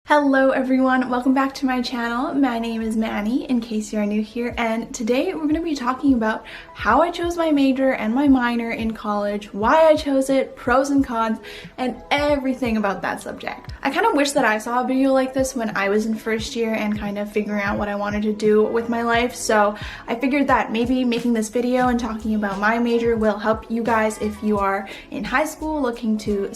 Hello everyone, welcome back to my channel. My name is Manny, in case you are new here, and today we're going to be talking about how I chose my major and my minor in college, why I chose it, pros and cons, and everything about that subject. I kind of wish that I saw a video like this when I was in first year and kind of figuring out what I wanted to do with my life, so I figured that maybe making this video and talking about my major will help you guys if you are in high school looking to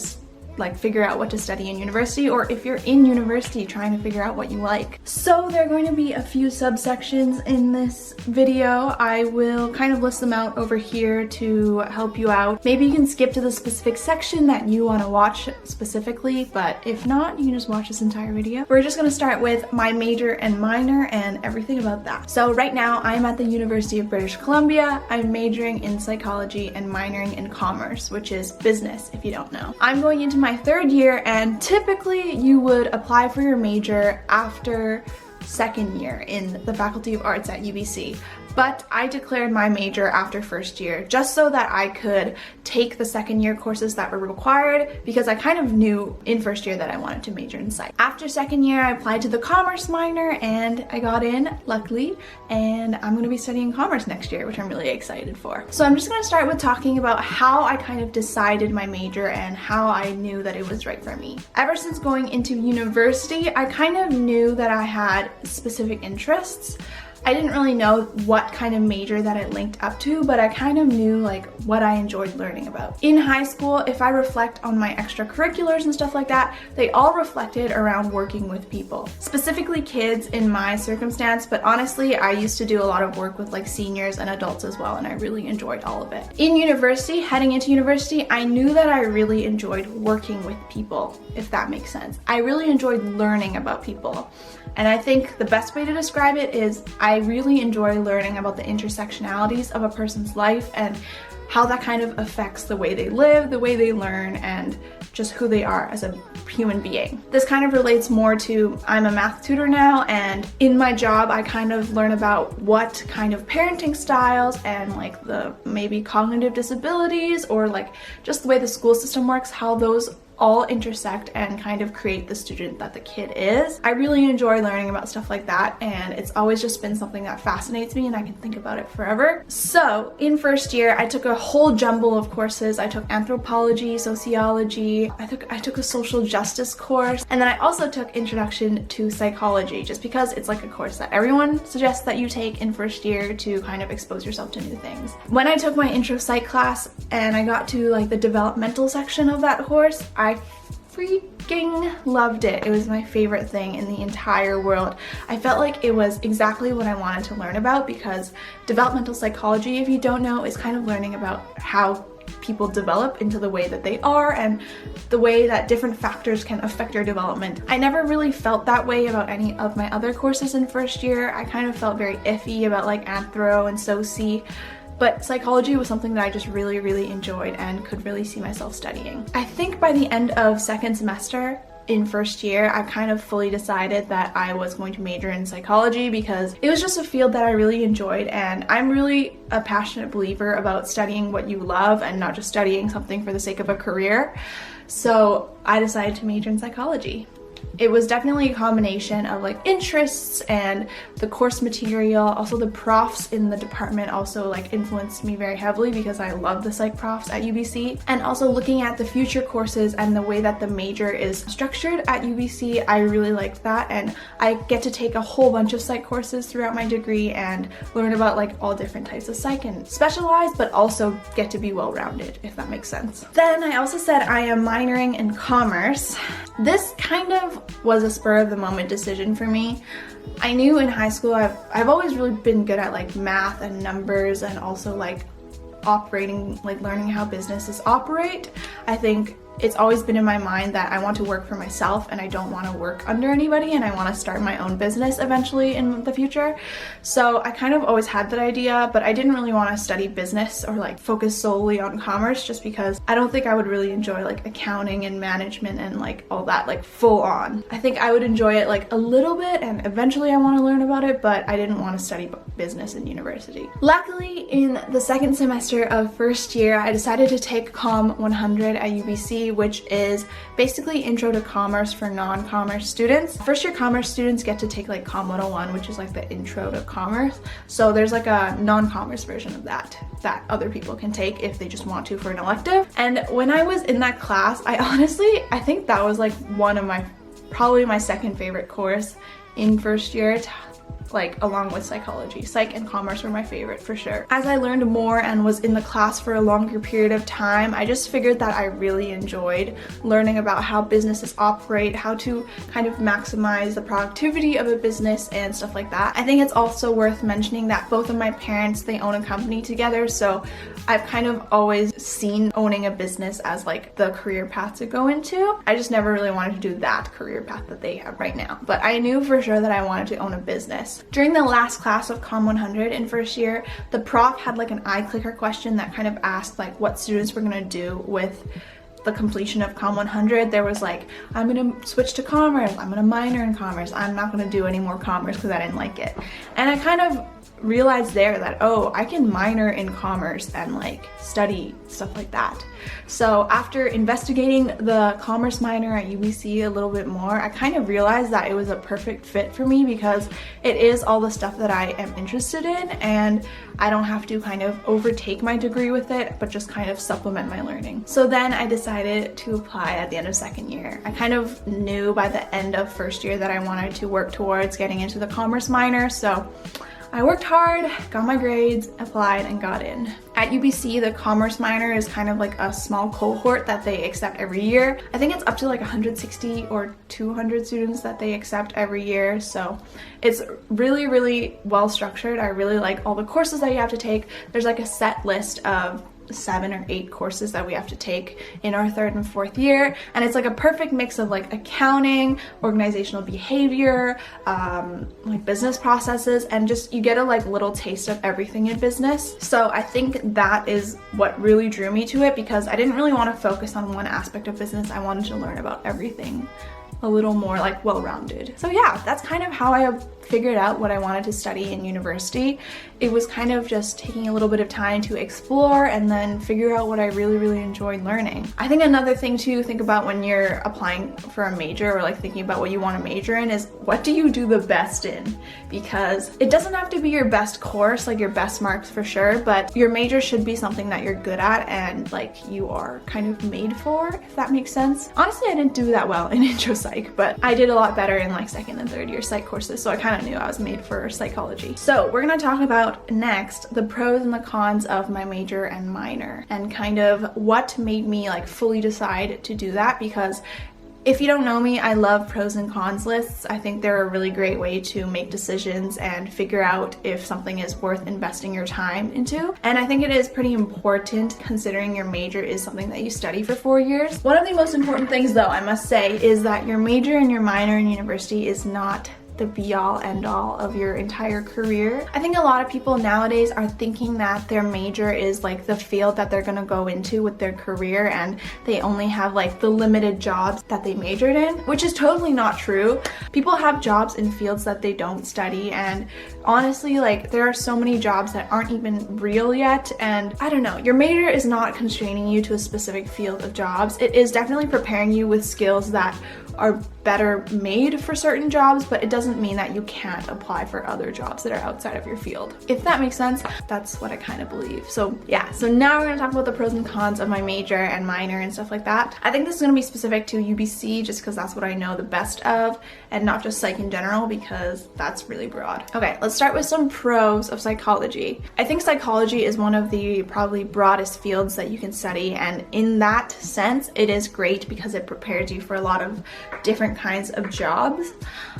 figure out what to study in university, or if you're in university trying to figure out what you like. So there are going to be a few subsections in this video. I will kind of list them out over here to help you out. Maybe you can skip to the specific section that you want to watch specifically, but if not, you can just watch this entire video. We're just going to start with my major and minor and everything about that. So right now I'm at the University of British Columbia. I'm majoring in psychology and minoring in commerce, which is business if you don't know. I'm going into my third year, and typically you would apply for your major after second year in the Faculty of Arts at UBC. But I declared my major after first year just so that I could take the second year courses that were required, because I kind of knew in first year that I wanted to major in psych. After second year, I applied to the commerce minor and I got in, luckily, and I'm going to be studying commerce next year, which I'm really excited for. So I'm just going to start with talking about how I kind of decided my major and how I knew that it was right for me. Ever since going into university, I kind of knew that I had specific interests. I didn't really know what kind of major that it linked up to, but I kind of knew what I enjoyed learning about. In high school, if I reflect on my extracurriculars and stuff like that, they all reflected around working with people. Specifically kids in my circumstance, but honestly, I used to do a lot of work with seniors and adults as well, and I really enjoyed all of it. In university, heading into university, I knew that I really enjoyed working with people, if that makes sense. I really enjoyed learning about people. And I think the best way to describe it is I really enjoy learning about the intersectionalities of a person's life and how that kind of affects the way they live, the way they learn, and just who they are as a human being. This kind of relates more to, I'm a math tutor now, and in my job I kind of learn about what kind of parenting styles and the maybe cognitive disabilities, or just the way the school system works, how those all intersect and kind of create the student that the kid is. I really enjoy learning about stuff like that, and it's always just been something that fascinates me and I can think about it forever. So in first year, I took a whole jumble of courses. I took anthropology, sociology, I took a social justice course, and then I also took introduction to psychology, just because it's a course that everyone suggests that you take in first year to kind of expose yourself to new things. When I took my intro psych class and I got to the developmental section of that course, I freaking loved it. It was my favorite thing in the entire world. I felt like it was exactly what I wanted to learn about, because developmental psychology, if you don't know, is kind of learning about how people develop into the way that they are and the way that different factors can affect your development. I never really felt that way about any of my other courses in first year. I kind of felt very iffy about anthro and soci. But psychology was something that I just really enjoyed and could really see myself studying. I think by the end of second semester in first year, I kind of fully decided that I was going to major in psychology, because it was just a field that I really enjoyed, and I'm really a passionate believer about studying what you love and not just studying something for the sake of a career. So I decided to major in psychology. It was definitely a combination of interests and the course material. Also the profs in the department also influenced me very heavily, because I love the psych profs at UBC. And also looking at the future courses and the way that the major is structured at UBC, I really liked that, and I get to take a whole bunch of psych courses throughout my degree and learn about all different types of psych and specialize, but also get to be well-rounded, if that makes sense. Then I also said I am minoring in commerce. This kind of was a spur of the moment decision for me. I knew in high school I've always really been good at math and numbers, and also operating, learning how businesses operate. I think it's always been in my mind that I want to work for myself and I don't want to work under anybody, and I want to start my own business eventually in the future. So I kind of always had that idea, but I didn't really want to study business or focus solely on commerce, just because I don't think I would really enjoy accounting and management and all that full on. I think I would enjoy it a little bit, and eventually I want to learn about it, but I didn't want to study business in university. Luckily, in the second semester of first year, I decided to take Com 100 at UBC, UBC, which is basically Intro to Commerce for non-commerce students. First year commerce students get to take like Com 101, which is like the Intro to Commerce. So there's like a non-commerce version of that other people can take if they just want to for an elective. And when I was in that class, I think that was like probably my second favorite course in first year, like along with psychology. Psych and commerce were my favorite for sure. As I learned more and was in the class for a longer period of time, I just figured that I really enjoyed learning about how businesses operate, how to kind of maximize the productivity of a business and stuff like that. I think it's also worth mentioning that both of my parents, they own a company together, so I've kind of always seen owning a business as like the career path to go into. I just never really wanted to do that career path that they have right now. But I knew for sure that I wanted to own a business. During the last class of Com 100 in first year, the prof had like an iClicker question that kind of asked like what students were gonna do with the completion of Com 100. There was like, I'm gonna switch to commerce, I'm gonna minor in commerce, I'm not gonna do any more commerce because I didn't like it. And I kind of realized there that, oh, I can minor in commerce and like study stuff like that. So after investigating the commerce minor at UBC a little bit more, I kind of realized that it was a perfect fit for me because it is all the stuff that I am interested in, and I don't have to kind of overtake my degree with it, but just kind of supplement my learning. So then I decided to apply at the end of second year. I kind of knew by the end of first year that I wanted to work towards getting into the commerce minor, so I worked hard, got my grades, applied, and got in. At UBC, the commerce minor is kind of like a small cohort that they accept every year. I think it's up to like 160 or 200 students that they accept every year, so it's really, really well structured. I really like all the courses that you have to take. There's like a set list of 7 or 8 courses that we have to take in our third and fourth year, and it's like a perfect mix of like accounting, organizational behavior, like business processes, and just you get a like little taste of everything in business. So I think that is what really drew me to it, because I didn't really want to focus on one aspect of business. I wanted to learn about everything a little more like well-rounded. So yeah, that's kind of how I figured out what I wanted to study in university. It was kind of just taking a little bit of time to explore and then figure out what I really, really enjoyed learning. I think another thing to think about when you're applying for a major or like thinking about what you want to major in is what do you do the best in? Because it doesn't have to be your best course, like your best marks for sure, but your major should be something that you're good at and like you are kind of made for, if that makes sense. Honestly, I didn't do that well in intro psych, but I did a lot better in like second and third year psych courses, so I kind of knew I was made for psychology. So we're gonna talk about next the pros and the cons of my major and minor, and kind of what made me like fully decide to do that, because if you don't know me, I love pros and cons lists. I think they're a really great way to make decisions and figure out if something is worth investing your time into. And I think it is pretty important considering your major is something that you study for 4 years. One of the most important things though, I must say, is that your major and your minor in university is not the be-all end-all of your entire career. I think a lot of people nowadays are thinking that their major is like the field that they're gonna go into with their career, and they only have like the limited jobs that they majored in, which is totally not true. People have jobs in fields that they don't study, and honestly, like there are so many jobs that aren't even real yet, and I don't know, your major is not constraining you to a specific field of jobs. It is definitely preparing you with skills that are better made for certain jobs, but it doesn't mean that you can't apply for other jobs that are outside of your field. If that makes sense, that's what I kind of believe. So yeah, so now we're gonna talk about the pros and cons of my major and minor and stuff like that. I think this is gonna be specific to UBC just because that's what I know the best of, and not just psych in general because that's really broad. Okay, let's start with some pros of psychology. I think psychology is one of the probably broadest fields that you can study, and in that sense, it is great because it prepares you for a lot of different kinds of jobs.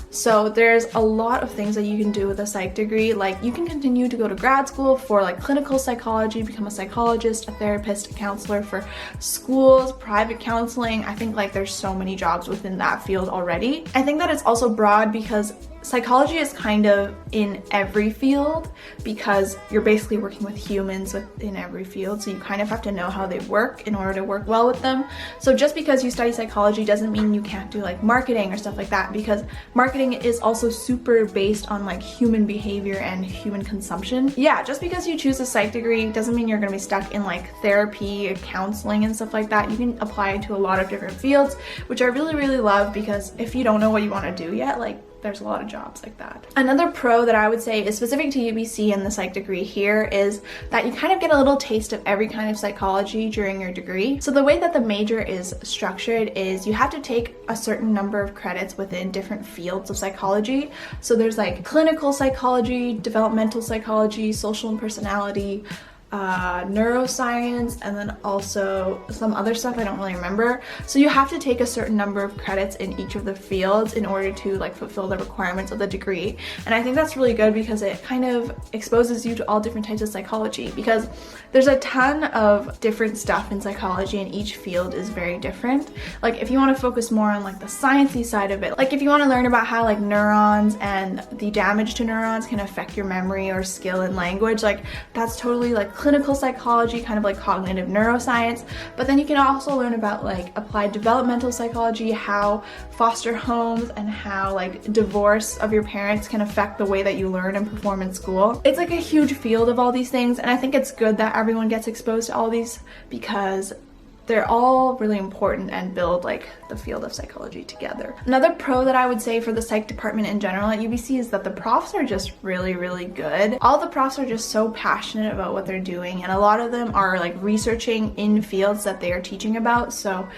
So there's a lot of things that you can do with a psych degree. Like you can continue to go to grad school for like clinical psychology, become a psychologist, a therapist, a counselor for schools, private counseling. I think like there's so many jobs within that field already. I think that it's also broad because psychology is kind of in every field because you're basically working with humans within every field, so you kind of have to know how they work in order to work well with them. So just because you study psychology doesn't mean you can't do like marketing or stuff like that, because marketing is also super based on like human behavior and human consumption. Yeah, just because you choose a psych degree doesn't mean you're gonna be stuck in like therapy, counseling, and stuff like that. You can apply it to a lot of different fields, which I really, really love, because if you don't know what you want to do yet, like, there's a lot of jobs like that. Another pro that I would say is specific to UBC and the psych degree here is that you kind of get a little taste of every kind of psychology during your degree. So the way that the major is structured is you have to take a certain number of credits within different fields of psychology. So there's like clinical psychology, developmental psychology, social and personality, neuroscience, and then also some other stuff I don't really remember. So you have to take a certain number of credits in each of the fields in order to like fulfill the requirements of the degree. And I think that's really good because it kind of exposes you to all different types of psychology, because there's a ton of different stuff in psychology and each field is very different. Like if you want to focus more on like the sciencey side of it, like if you want to learn about how like neurons and the damage to neurons can affect your memory or skill in language, like that's totally like clinical psychology, kind of like cognitive neuroscience. But then you can also learn about like applied developmental psychology, how foster homes and how like divorce of your parents can affect the way that you learn and perform in school. It's like a huge field of all these things, and I think it's good that everyone gets exposed to all these because they're all really important and build like the field of psychology together. Another pro that I would say for the psych department in general at UBC is that the profs are just really, really good. All the profs are just so passionate about what they're doing, and a lot of them are like researching in fields that they are teaching about. So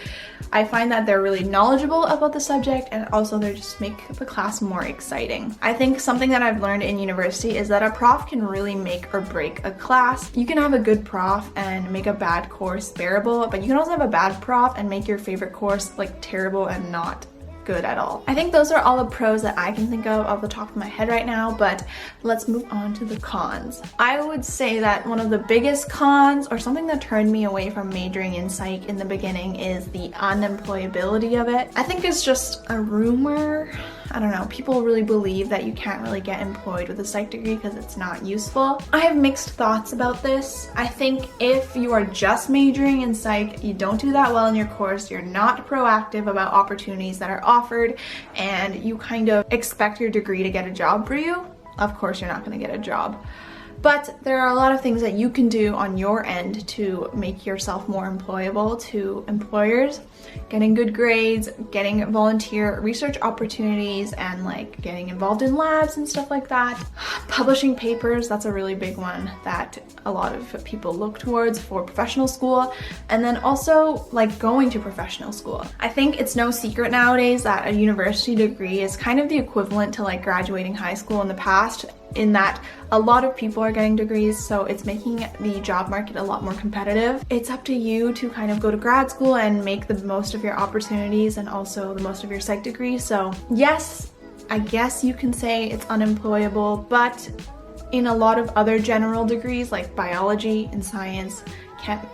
I find that they're really knowledgeable about the subject, and also they just make the class more exciting. I think something that I've learned in university is that a prof can really make or break a class. You can have a good prof and make a bad course bearable, but you can also have a bad prof and make your favorite course like terrible and not good at all. I think those are all the pros that I can think of off the top of my head right now, but let's move on to the cons. I would say that one of the biggest cons, or something that turned me away from majoring in psych in the beginning, is the unemployability of it. I think it's just a rumor. I don't know, people really believe that you can't really get employed with a psych degree because it's not useful. I have mixed thoughts about this. I think if you are just majoring in psych, you don't do that well in your course, you're not proactive about opportunities that are offered, and you kind of expect your degree to get a job for you, of course you're not going to get a job. But there are a lot of things that you can do on your end to make yourself more employable to employers. Getting good grades, getting volunteer research opportunities, and like getting involved in labs and stuff like that. Publishing papers, that's a really big one that a lot of people look towards for professional school. And then also like going to professional school. I think it's no secret nowadays that a university degree is kind of the equivalent to like graduating high school in the past, in that a lot of people are getting degrees, so it's making the job market a lot more competitive. It's up to you to kind of go to grad school and make the most of your opportunities and also the most of your psych degree. So yes, I guess you can say it's unemployable, but in a lot of other general degrees like biology and science,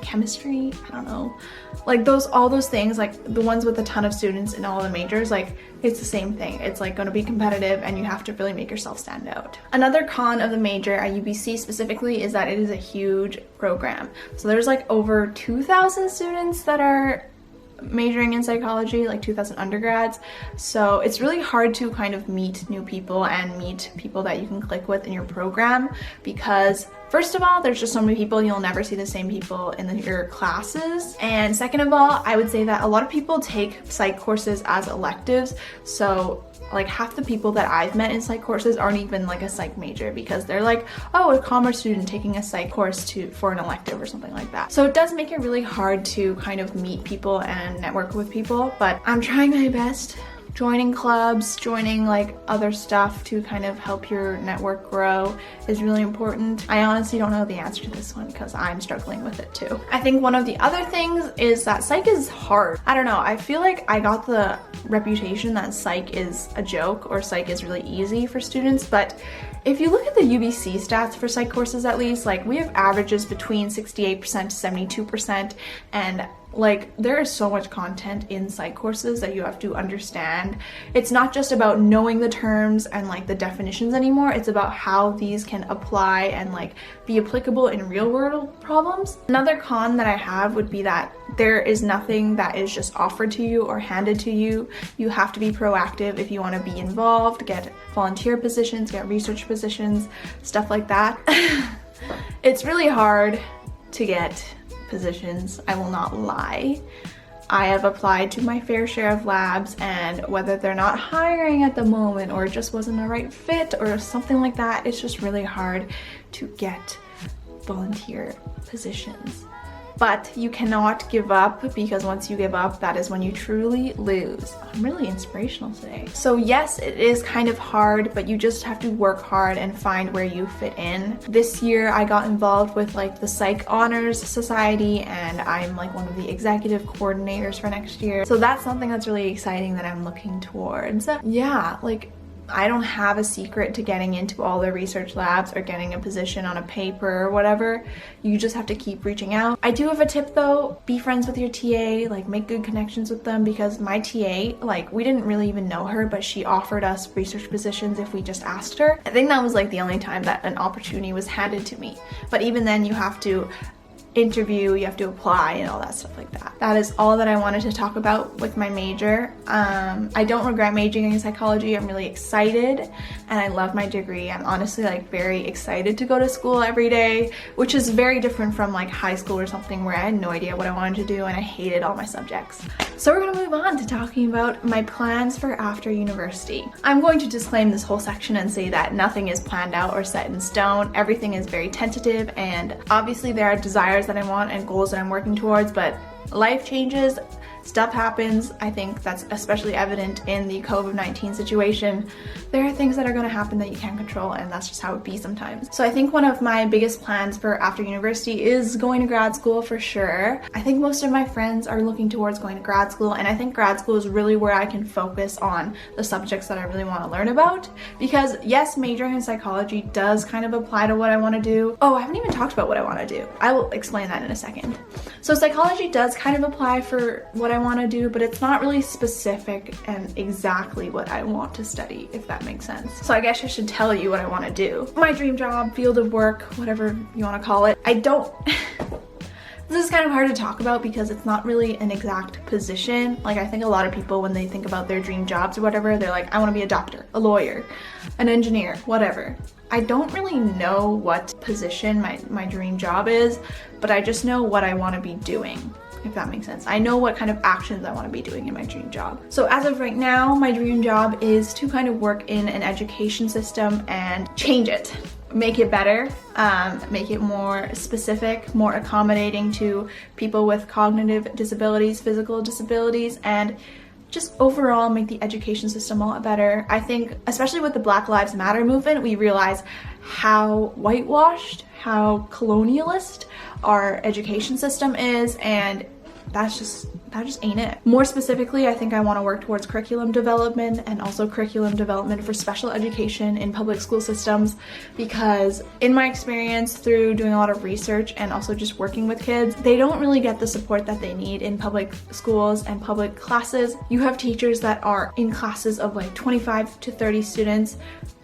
chemistry, I don't know, like all those things, like the ones with a ton of students in all the majors, like it's the same thing. It's like going to be competitive and you have to really make yourself stand out. Another con of the major at UBC specifically is that it is a huge program. So there's like over 2,000 students that are majoring in psychology, like 2,000 undergrads. So it's really hard to kind of meet new people and meet people that you can click with in your program, because first of all, there's just so many people, you'll never see the same people in your classes. And second of all, I would say that a lot of people take psych courses as electives. So like half the people that I've met in psych courses aren't even like a psych major, because they're like, oh, a commerce student taking a psych course for an elective or something like that. So it does make it really hard to kind of meet people and network with people, but I'm trying my best. Joining clubs, joining like other stuff to kind of help your network grow is really important. I honestly don't know the answer to this one because I'm struggling with it too. I think one of the other things is that psych is hard. I don't know, I feel like I got the reputation that psych is a joke or psych is really easy for students, but if you look at the UBC stats for psych courses, at least, like we have averages between 68% to 72%, and Like, there is so much content in psych courses that you have to understand. It's not just about knowing the terms and like the definitions anymore. It's about how these can apply and like be applicable in real world problems. Another con that I have would be that there is nothing that is just offered to you or handed to you. You have to be proactive if you want to be involved, get volunteer positions, get research positions, stuff like that. It's really hard to get positions, I will not lie. I have applied to my fair share of labs, and whether they're not hiring at the moment or it just wasn't a right fit or something like that, it's just really hard to get volunteer positions. But you cannot give up, because once you give up, that is when you truly lose. I'm really inspirational today. So yes, it is kind of hard, but you just have to work hard and find where you fit in. This year I got involved with like the Psych Honors Society, and I'm like one of the executive coordinators for next year. So that's something that's really exciting that I'm looking towards. Yeah, like I don't have a secret to getting into all the research labs or getting a position on a paper or whatever. You just have to keep reaching out. I do have a tip though, be friends with your TA, like make good connections with them, because my TA, like we didn't really even know her, but she offered us research positions if we just asked her. I think that was like the only time that an opportunity was handed to me. But even then you have to interview, you have to apply and all that stuff like that. That is all that I wanted to talk about with my major. I don't regret majoring in psychology. I'm really excited and I love my degree. I'm honestly like very excited to go to school every day, which is very different from like high school or something where I had no idea what I wanted to do and I hated all my subjects. So we're gonna move on to talking about my plans for after university. I'm going to disclaim this whole section and say that nothing is planned out or set in stone. Everything is very tentative, and obviously there are desires that I want and goals that I'm working towards, but life changes, stuff happens. I think that's especially evident in the COVID-19 situation. There are things that are going to happen that you can't control, and that's just how it be sometimes. So I think one of my biggest plans for after university is going to grad school for sure. I think most of my friends are looking towards going to grad school, and I think grad school is really where I can focus on the subjects that I really want to learn about, because yes, majoring in psychology does kind of apply to what I want to do. Oh, I haven't even talked about what I want to do. I will explain that in a second. So psychology does kind of apply for what I want to do, but it's not really specific and exactly what I want to study, if that makes sense. So I guess I should tell you what I want to do. My dream job, field of work, whatever you want to call it. I don't... This is kind of hard to talk about because it's not really an exact position. Like I think a lot of people, when they think about their dream jobs or whatever, they're like, I want to be a doctor, a lawyer, an engineer, whatever. I don't really know what position my dream job is, but I just know what I want to be doing, if that makes sense. I know what kind of actions I want to be doing in my dream job. So as of right now, my dream job is to kind of work in an education system and change it. Make it better, make it more specific, more accommodating to people with cognitive disabilities, physical disabilities, and just overall make the education system a lot better. I think, especially with the Black Lives Matter movement, we realize how whitewashed, how colonialist our education system is, and that just ain't it. More specifically, I think I want to work towards curriculum development and also curriculum development for special education in public school systems, because in my experience through doing a lot of research and also just working with kids, they don't really get the support that they need in public schools and public classes. You have teachers that are in classes of like 25 to 30 students.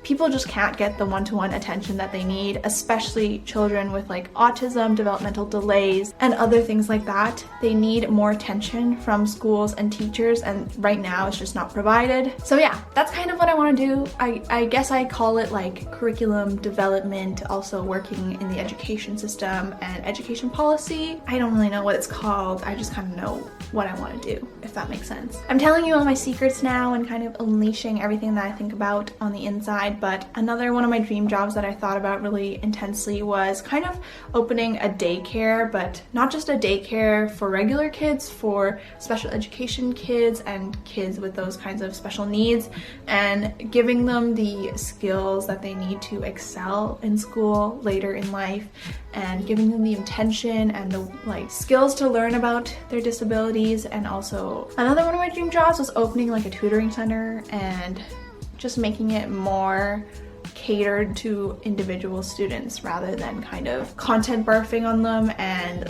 People just can't get the one-to-one attention that they need, especially children with like autism, developmental delays, and other things like that. They need more attention from schools and teachers, and right now it's just not provided. So yeah, that's kind of what I want to do. I guess I call it like curriculum development, also working in the education system and education policy. I don't really know what it's called. I just kind of know what I want to do, if that makes sense. I'm telling you all my secrets now and kind of unleashing everything that I think about on the inside. But another one of my dream jobs that I thought about really intensely was kind of opening a daycare, but not just a daycare for regular kids, for special education kids and kids with those kinds of special needs, and giving them the skills that they need to excel in school later in life, and giving them the intention and the like skills to learn about their disabilities. And also another one of my dream jobs was opening like a tutoring center and just making it more catered to individual students rather than kind of content barfing on them and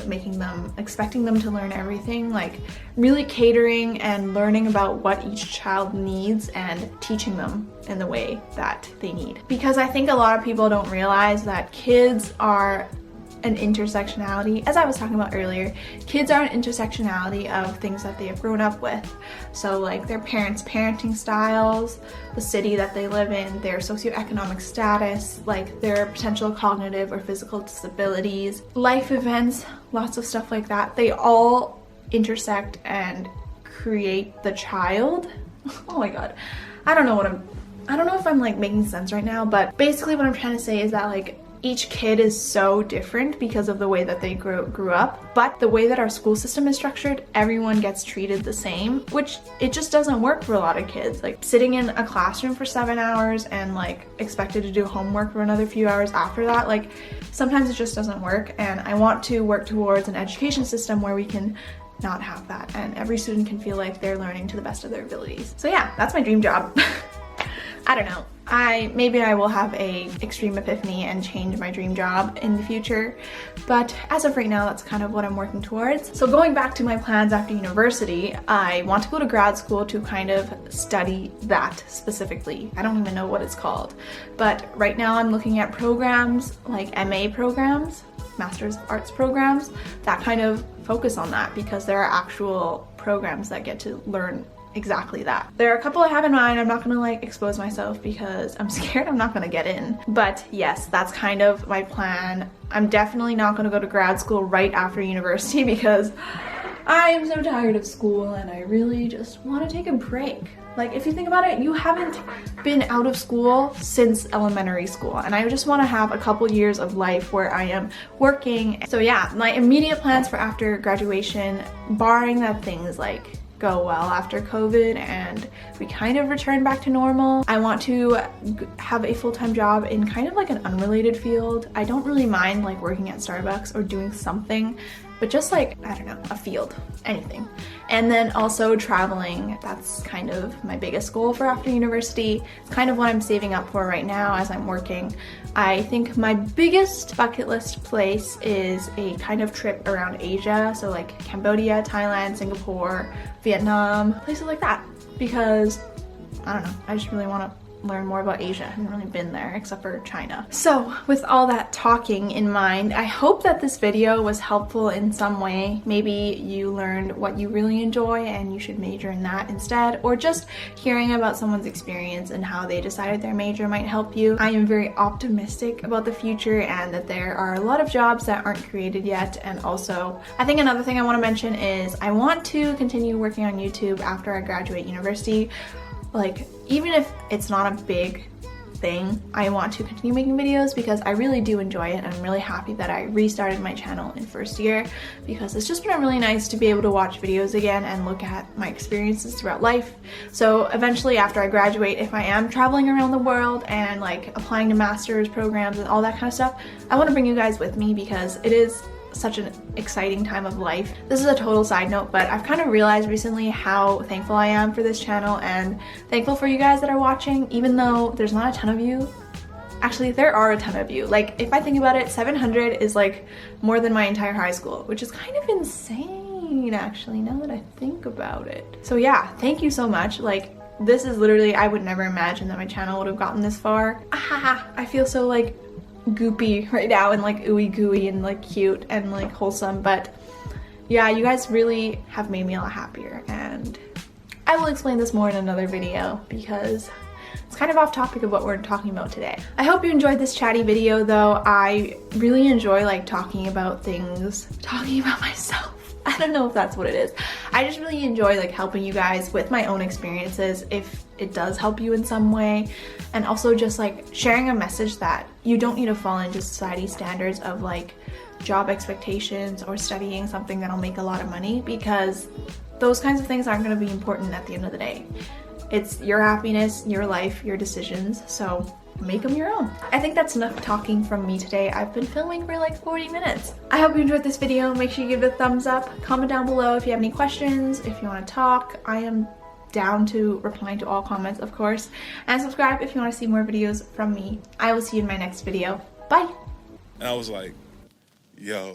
expecting them to learn everything. Like really catering and learning about what each child needs and teaching them in the way that they need. Because I think a lot of people don't realize that kids are an intersectionality, as I was talking about earlier, kids are an intersectionality of things that they have grown up with. So like their parents' parenting styles, the city that they live in, their socioeconomic status, like their potential cognitive or physical disabilities, life events, lots of stuff like that. They all intersect and create the child. Oh my god. I don't know if I'm like making sense right now, but basically what I'm trying to say is that like each kid is so different because of the way that they grew up, but the way that our school system is structured, everyone gets treated the same, which it just doesn't work for a lot of kids. Like sitting in a classroom for 7 hours and like expected to do homework for another few hours after that, like sometimes it just doesn't work. And I want to work towards an education system where we can not have that and every student can feel like they're learning to the best of their abilities. So yeah, that's my dream job. I don't know. Maybe I will have a extreme epiphany and change my dream job in the future, but as of right now, that's kind of what I'm working towards. So going back to my plans after university, I want to go to grad school to kind of study that specifically. I don't even know what it's called, but right now I'm looking at programs like MA programs, Master's of Arts programs, that kind of focus on that because there are actual programs that get to learn exactly that. There are a couple I have in mind. I'm not gonna like expose myself because I'm scared I'm not gonna get in. But yes, that's kind of my plan. I'm definitely not gonna go to grad school right after university because I am so tired of school and I really just want to take a break. Like if you think about it, you haven't been out of school since elementary school and I just want to have a couple years of life where I am working. So yeah, my immediate plans for after graduation, barring that things like go well after COVID and we kind of return back to normal, I want to have a full-time job in kind of like an unrelated field. I don't really mind like working at Starbucks or doing something, but just like, I don't know, a field, anything. And then also traveling, that's kind of my biggest goal for after university. It's kind of what I'm saving up for right now as I'm working. I think my biggest bucket list place is a kind of trip around Asia, so like Cambodia, Thailand, Singapore, Vietnam, places like that, because I don't know, I just really want to learn more about Asia. I haven't really been there except for China. So with all that talking in mind, I hope that this video was helpful in some way. Maybe you learned what you really enjoy and you should major in that instead, or just hearing about someone's experience and how they decided their major might help you. I am very optimistic about the future and that there are a lot of jobs that aren't created yet. And also, I think another thing I want to mention is I want to continue working on YouTube after I graduate university. Like, even if it's not a big thing, I want to continue making videos because I really do enjoy it and I'm really happy that I restarted my channel in first year because it's just been really nice to be able to watch videos again and look at my experiences throughout life. So eventually after I graduate, if I am traveling around the world and like applying to master's programs and all that kind of stuff, I want to bring you guys with me because it is such an exciting time of life. This is a total side note, but I've kind of realized recently how thankful I am for this channel and thankful for you guys that are watching, even though there's not a ton of you. Actually, there are a ton of you. Like, if I think about it, 700 is like more than my entire high school, which is kind of insane, actually, now that I think about it. So yeah, thank you so much. Like, this is literally, I would never imagine that my channel would have gotten this far. I feel so like goopy right now and like ooey gooey and like cute and like wholesome, but yeah, you guys really have made me a lot happier, and I will explain this more in another video because it's kind of off topic of what we're talking about today. I hope you enjoyed this chatty video though. I really enjoy like talking about things, talking about myself. I don't know if that's what it is. I just really enjoy like helping you guys with my own experiences if it does help you in some way, and also just like sharing a message that you don't need to fall into society's standards of like job expectations or studying something that'll make a lot of money, because those kinds of things aren't going to be important at the end of the day. It's your happiness, your life, your decisions, so make them your own. I think that's enough talking from me today. I've been filming for like 40 minutes. I hope you enjoyed this video. Make sure you give it a thumbs up. Comment down below if you have any questions, if you want to talk. I am down to replying to all comments, of course. And subscribe if you want to see more videos from me. I will see you in my next video. Bye! And I was like, yo.